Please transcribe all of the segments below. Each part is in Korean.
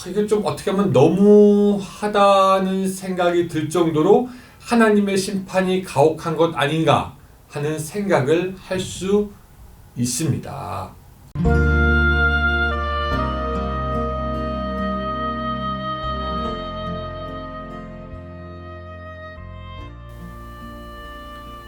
이게 좀 어떻게 하면 너무하다는 생각이 들 정도로 하나님의 심판이 가혹한 것 아닌가 하는 생각을 할 수 있습니다.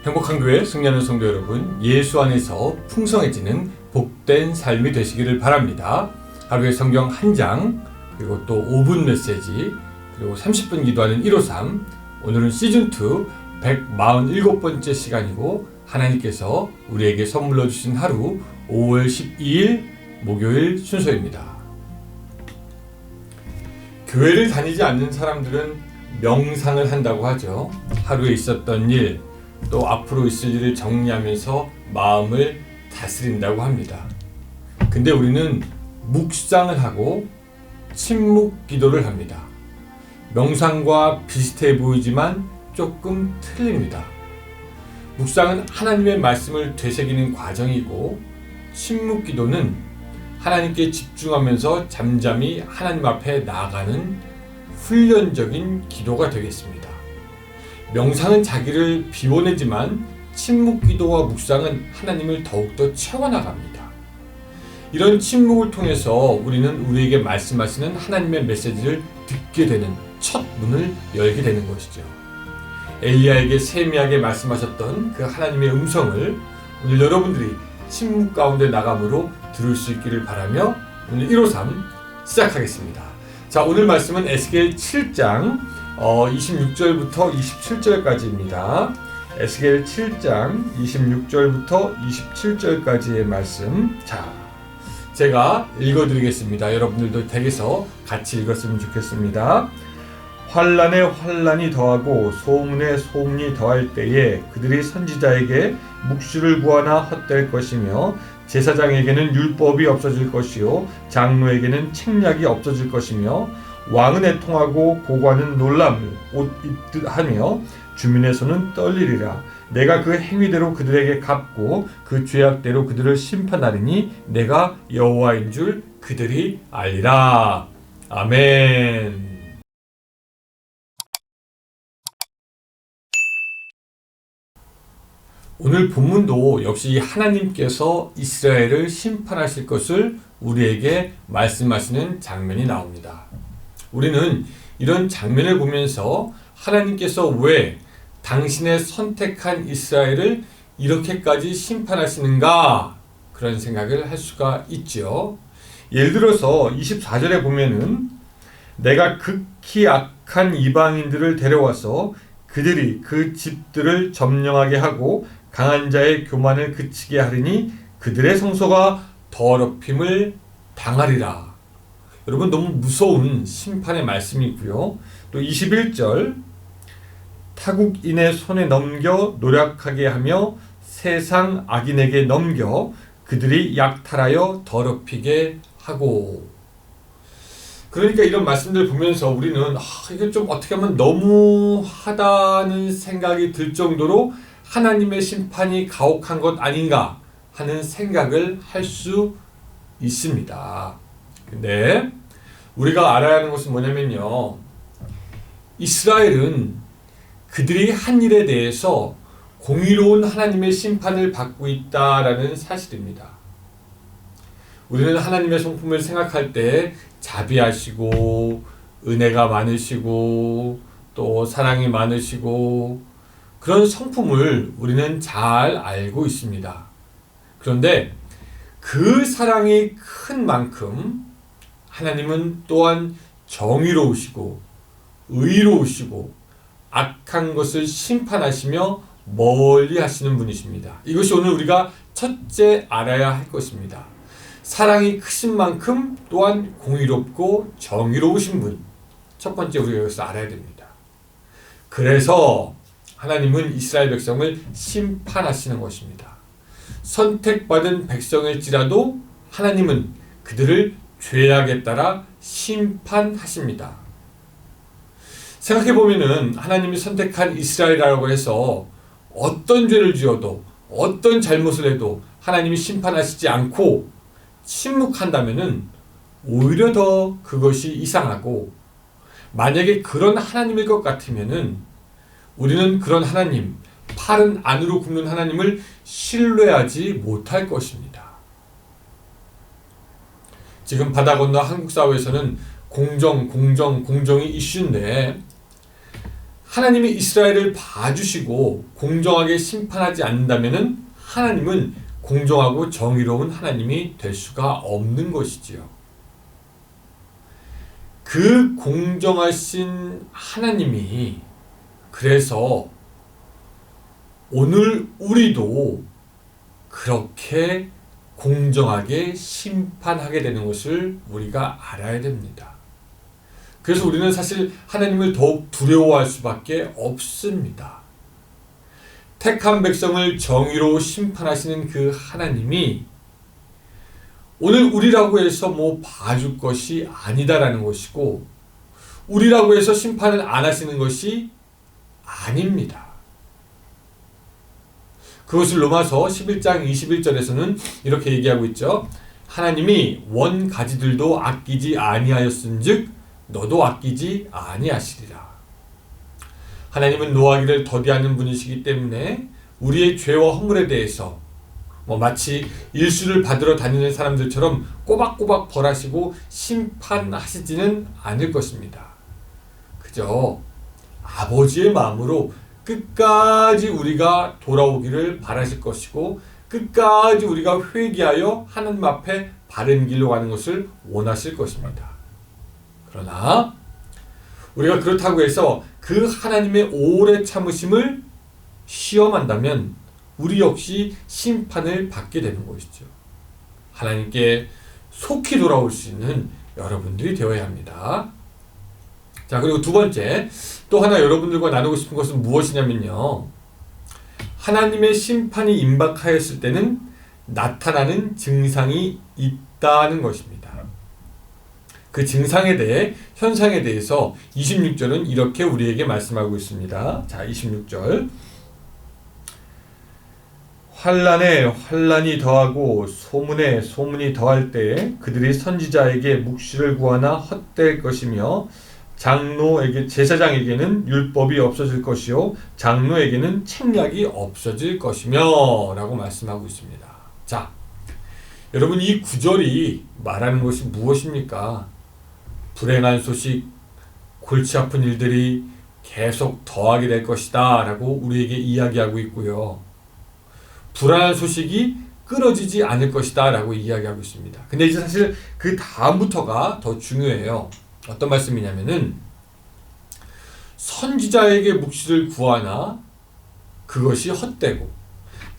행복한 교회 승리하는 성도 여러분, 예수 안에서 풍성해지는 복된 삶이 되시기를 바랍니다. 하루에 성경 한 장, 그리고 또 5분 메시지, 그리고 30분 기도하는 153, 오늘은 시즌2 147번째 시간이고 하나님께서 우리에게 선물로 주신 하루 5월 12일 목요일 순서입니다. 교회를 다니지 않는 사람들은 명상을 한다고 하죠. 하루에 있었던 일, 또 앞으로 있을 일을 정리하면서 마음을 다스린다고 합니다. 근데 우리는 묵상을 하고 침묵 기도를 합니다. 명상과 비슷해 보이지만 조금 틀립니다. 묵상은 하나님의 말씀을 되새기는 과정이고, 침묵 기도는 하나님께 집중하면서 잠잠히 하나님 앞에 나아가는 훈련적인 기도가 되겠습니다. 명상은 자기를 비워내지만 침묵 기도와 묵상은 하나님을 더욱더 채워나갑니다. 이런 침묵을 통해서 우리는 우리에게 말씀하시는 하나님의 메시지를 듣게 되는 첫 문을 열게 되는 것이죠. 엘리야에게 세미하게 말씀하셨던 그 하나님의 음성을 오늘 여러분들이 침묵 가운데 나감으로 들을 수 있기를 바라며 오늘 153 시작하겠습니다. 자, 오늘 말씀은 에스겔 7장 26절부터 27절까지입니다. 에스겔 7장 26절부터 27절까지의 말씀. 자, 제가 읽어드리겠습니다. 여러분들도 댁에서 같이 읽었으면 좋겠습니다. 환난에 환난이 더하고 소문에 소문이 더할 때에 그들이 선지자에게 묵시를 구하나 헛될 것이며 제사장에게는 율법이 없어질 것이요 장로에게는 책략이 없어질 것이며 왕은 애통하고 고관은 놀람을 옷 입듯 하며 주민의 손은 떨리리라. 내가 그 행위대로 그들에게 갚고 그 죄악대로 그들을 심판하리니 내가 여호와인 줄 그들이 알리라. 아멘. 오늘 본문도 역시 하나님께서 이스라엘을 심판하실 것을 우리에게 말씀하시는 장면이 나옵니다. 우리는 이런 장면을 보면서 하나님께서 왜 당신의 선택한 이스라엘을 이렇게까지 심판하시는가, 그런 생각을 할 수가 있죠. 예를 들어서 24절에 보면은 내가 극히 악한 이방인들을 데려와서 그들이 그 집들을 점령하게 하고 강한 자의 교만을 그치게 하리니 그들의 성소가 더럽힘을 당하리라. 여러분, 너무 무서운 심판의 말씀이고요. 또 21절 타국인의 손에 넘겨 노력하게 하며 세상 악인에게 넘겨 그들이 약탈하여 더럽히게 하고. 그러니까 이런 말씀들 보면서 우리는 이게 좀 어떻게 하면 너무하다는 생각이 들 정도로 하나님의 심판이 가혹한 것 아닌가 하는 생각을 할 수 있습니다. 근데 우리가 알아야 하는 것은 뭐냐면요, 이스라엘은 그들이 한 일에 대해서 공의로운 하나님의 심판을 받고 있다라는 사실입니다. 우리는 하나님의 성품을 생각할 때 자비하시고 은혜가 많으시고 또 사랑이 많으시고 그런 성품을 우리는 잘 알고 있습니다. 그런데 그 사랑이 큰 만큼 하나님은 또한 정의로우시고 의로우시고 악한 것을 심판하시며 멀리 하시는 분이십니다. 이것이 오늘 우리가 첫째 알아야 할 것입니다. 사랑이 크신 만큼 또한 공의롭고 정의로우신 분, 첫 번째 우리가 여기서 알아야 됩니다. 그래서 하나님은 이스라엘 백성을 심판하시는 것입니다. 선택받은 백성일지라도 하나님은 그들을 죄악에 따라 심판하십니다. 생각해보면은 하나님이 선택한 이스라엘이라고 해서 어떤 죄를 지어도 어떤 잘못을 해도 하나님이 심판하시지 않고 침묵한다면은 오히려 더 그것이 이상하고, 만약에 그런 하나님일 것 같으면은 우리는 그런 하나님, 팔은 안으로 굽는 하나님을 신뢰하지 못할 것입니다. 지금 바다 건너 한국 사회에서는 공정이 이슈인데, 하나님이 이스라엘을 봐주시고 공정하게 심판하지 않는다면은 하나님은 공정하고 정의로운 하나님이 될 수가 없는 것이지요. 그 공정하신 하나님이 그래서 오늘 우리도 그렇게 공정하게 심판하게 되는 것을 우리가 알아야 됩니다. 그래서 우리는 사실 하나님을 더욱 두려워할 수밖에 없습니다. 택한 백성을 정의로 심판하시는 그 하나님이 오늘 우리라고 해서 봐줄 것이 아니다라는 것이고, 우리라고 해서 심판을 안 하시는 것이 아닙니다. 그것을 로마서 11장 21절에서는 이렇게 얘기하고 있죠. 하나님이 원 가지들도 아끼지 아니하였은즉 너도 아끼지 아니하시리라. 하나님은 노하기를 더디하는 분이시기 때문에 우리의 죄와 허물에 대해서 마치 일수를 받으러 다니는 사람들처럼 꼬박꼬박 벌하시고 심판하시지는 않을 것입니다. 그저 아버지의 마음으로 끝까지 우리가 돌아오기를 바라실 것이고, 끝까지 우리가 회개하여 하나님 앞에 바른 길로 가는 것을 원하실 것입니다. 그러나 우리가 그렇다고 해서 그 하나님의 오래 참으심을 시험한다면 우리 역시 심판을 받게 되는 것이죠. 하나님께 속히 돌아올 수 있는 여러분들이 되어야 합니다. 자, 그리고 두 번째, 또 하나 여러분들과 나누고 싶은 것은 무엇이냐면요, 하나님의 심판이 임박하였을 때는 나타나는 증상이 있다는 것입니다. 그 증상에 대해, 현상에 대해서 26절은 이렇게 우리에게 말씀하고 있습니다. 자, 26절. 환난에 환난이 더하고 소문에 소문이 더할 때에 그들이 선지자에게 묵시를 구하나 헛될 것이며, 제사장에게는 율법이 없어질 것이요 장로에게는 책략이 없어질 것이며 라고 말씀하고 있습니다. 자, 여러분, 이 구절이 말하는 것이 무엇입니까? 불행한 소식, 골치 아픈 일들이 계속 더하게 될 것이다 라고 우리에게 이야기하고 있고요, 불안한 소식이 끊어지지 않을 것이다 라고 이야기하고 있습니다. 근데 이제 사실 그 다음부터가 더 중요해요. 어떤 말씀이냐면은, 선지자에게 묵시를 구하나 그것이 헛되고,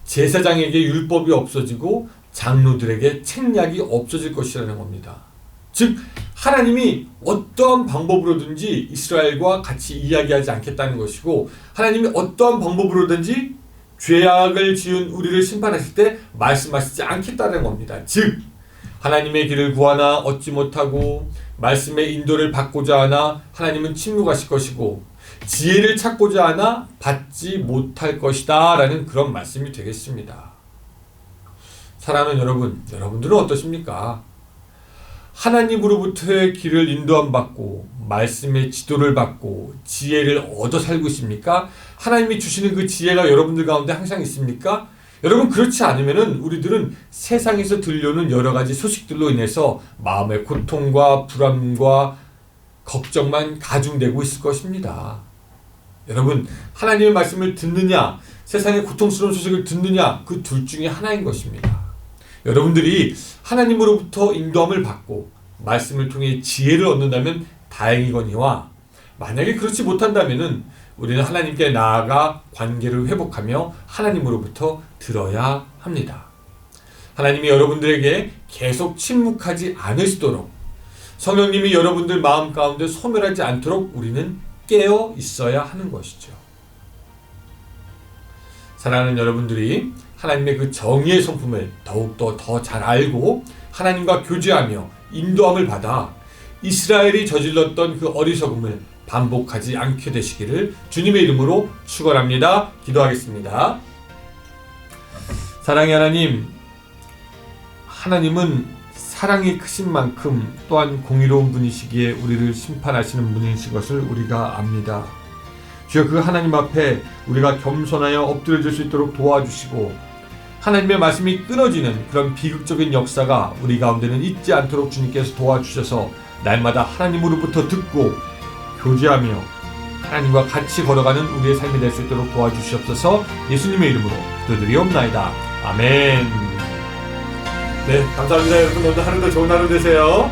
제사장에게 율법이 없어지고 장로들에게 책략이 없어질 것이라는 겁니다. 즉, 하나님이 어떠한 방법으로든지 이스라엘과 같이 이야기하지 않겠다는 것이고, 하나님이 어떠한 방법으로든지 죄악을 지은 우리를 심판하실 때 말씀하시지 않겠다는 겁니다. 즉, 하나님의 길을 구하나 얻지 못하고 말씀의 인도를 받고자 하나 하나님은 침묵하실 것이고, 지혜를 찾고자 하나 받지 못할 것이다 라는 그런 말씀이 되겠습니다. 사랑하는 여러분, 여러분들은 어떠십니까? 하나님으로부터의 길을 인도함 받고 말씀의 지도를 받고 지혜를 얻어 살고 있습니까? 하나님이 주시는 그 지혜가 여러분들 가운데 항상 있습니까? 여러분, 그렇지 않으면은 우리들은 세상에서 들려오는 여러 가지 소식들로 인해서 마음의 고통과 불안과 걱정만 가중되고 있을 것입니다. 여러분, 하나님의 말씀을 듣느냐, 세상의 고통스러운 소식을 듣느냐, 그 둘 중에 하나인 것입니다. 여러분들이 하나님으로부터 인도함을 받고 말씀을 통해 지혜를 얻는다면 다행이거니와, 만약에 그렇지 못한다면은 우리는 하나님께 나아가 관계를 회복하며 하나님으로부터 들어야 합니다. 하나님이 여러분들에게 계속 침묵하지 않으시도록, 성령님이 여러분들 마음 가운데 소멸하지 않도록 우리는 깨어 있어야 하는 것이죠. 사랑하는 여러분들이 하나님의 그 정의의 성품을 더욱더 더 잘 알고 하나님과 교제하며 인도함을 받아 이스라엘이 저질렀던 그 어리석음을 반복하지 않게 되시기를 주님의 이름으로 축원합니다. 기도하겠습니다. 사랑의 하나님, 하나님은 사랑이 크신 만큼 또한 공의로운 분이시기에 우리를 심판하시는 분이신 것을 우리가 압니다. 주여, 그 하나님 앞에 우리가 겸손하여 엎드려질 수 있도록 도와주시고 하나님의 말씀이 끊어지는 그런 비극적인 역사가 우리 가운데는 있지 않도록 주님께서 도와주셔서 날마다 하나님으로부터 듣고 교제하며 하나님과 같이 걸어가는 우리의 삶이 될 수 있도록 도와주시옵소서. 예수님의 이름으로 기도드리옵나이다. 아멘. 네, 감사합니다. 여러분, 오늘 하루도 좋은 하루 되세요.